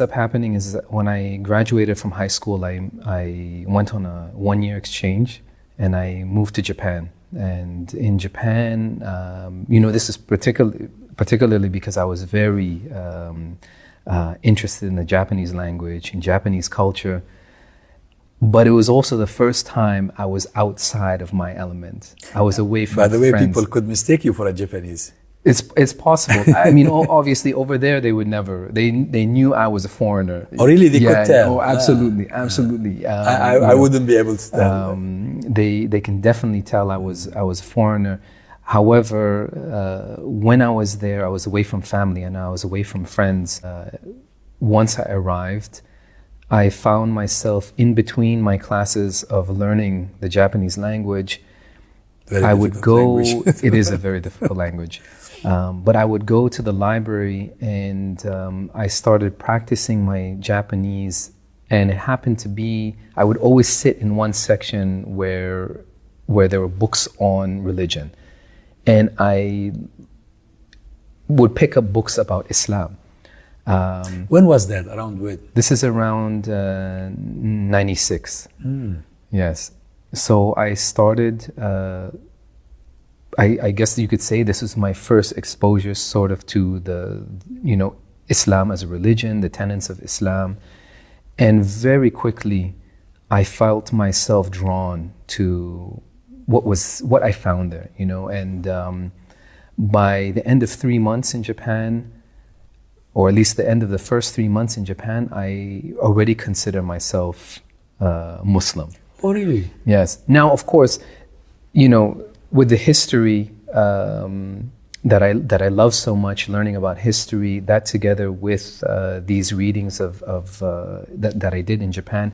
up happening is that when I graduated from high school, I went on a 1-year exchange and I moved to Japan. And in Japan, this is particularly because I was very interested in the Japanese language and Japanese culture. But it was also the first time I was outside of my element. I was away from friends. By the way, people could mistake you for a Japanese. It's possible. I mean, obviously over there they would never. They knew I was a foreigner. Oh, really? They could tell? Oh, absolutely, absolutely. I wouldn't be able to tell. They can definitely tell I was a foreigner. However, when I was there, I was away from family and I was away from friends. Once I arrived, I found myself in between my classes of learning the Japanese language. I would go, it is a very difficult language, but I would go to the library and I started practicing my Japanese, and it happened to be, I would always sit in one section where there were books on religion, and I would pick up books about Islam. When was that? Around when? This is around 96. Yes. So I started, I guess you could say this was my first exposure sort of to the, Islam as a religion, the tenets of Islam. And very quickly, I felt myself drawn to what I found there, and by the end of 3 months in Japan, or at least the end of the first 3 months in Japan, I already consider myself Muslim. Oh, really? Yes. Now, of course, with the history that I love so much, learning about history, that together with these readings that I did in Japan,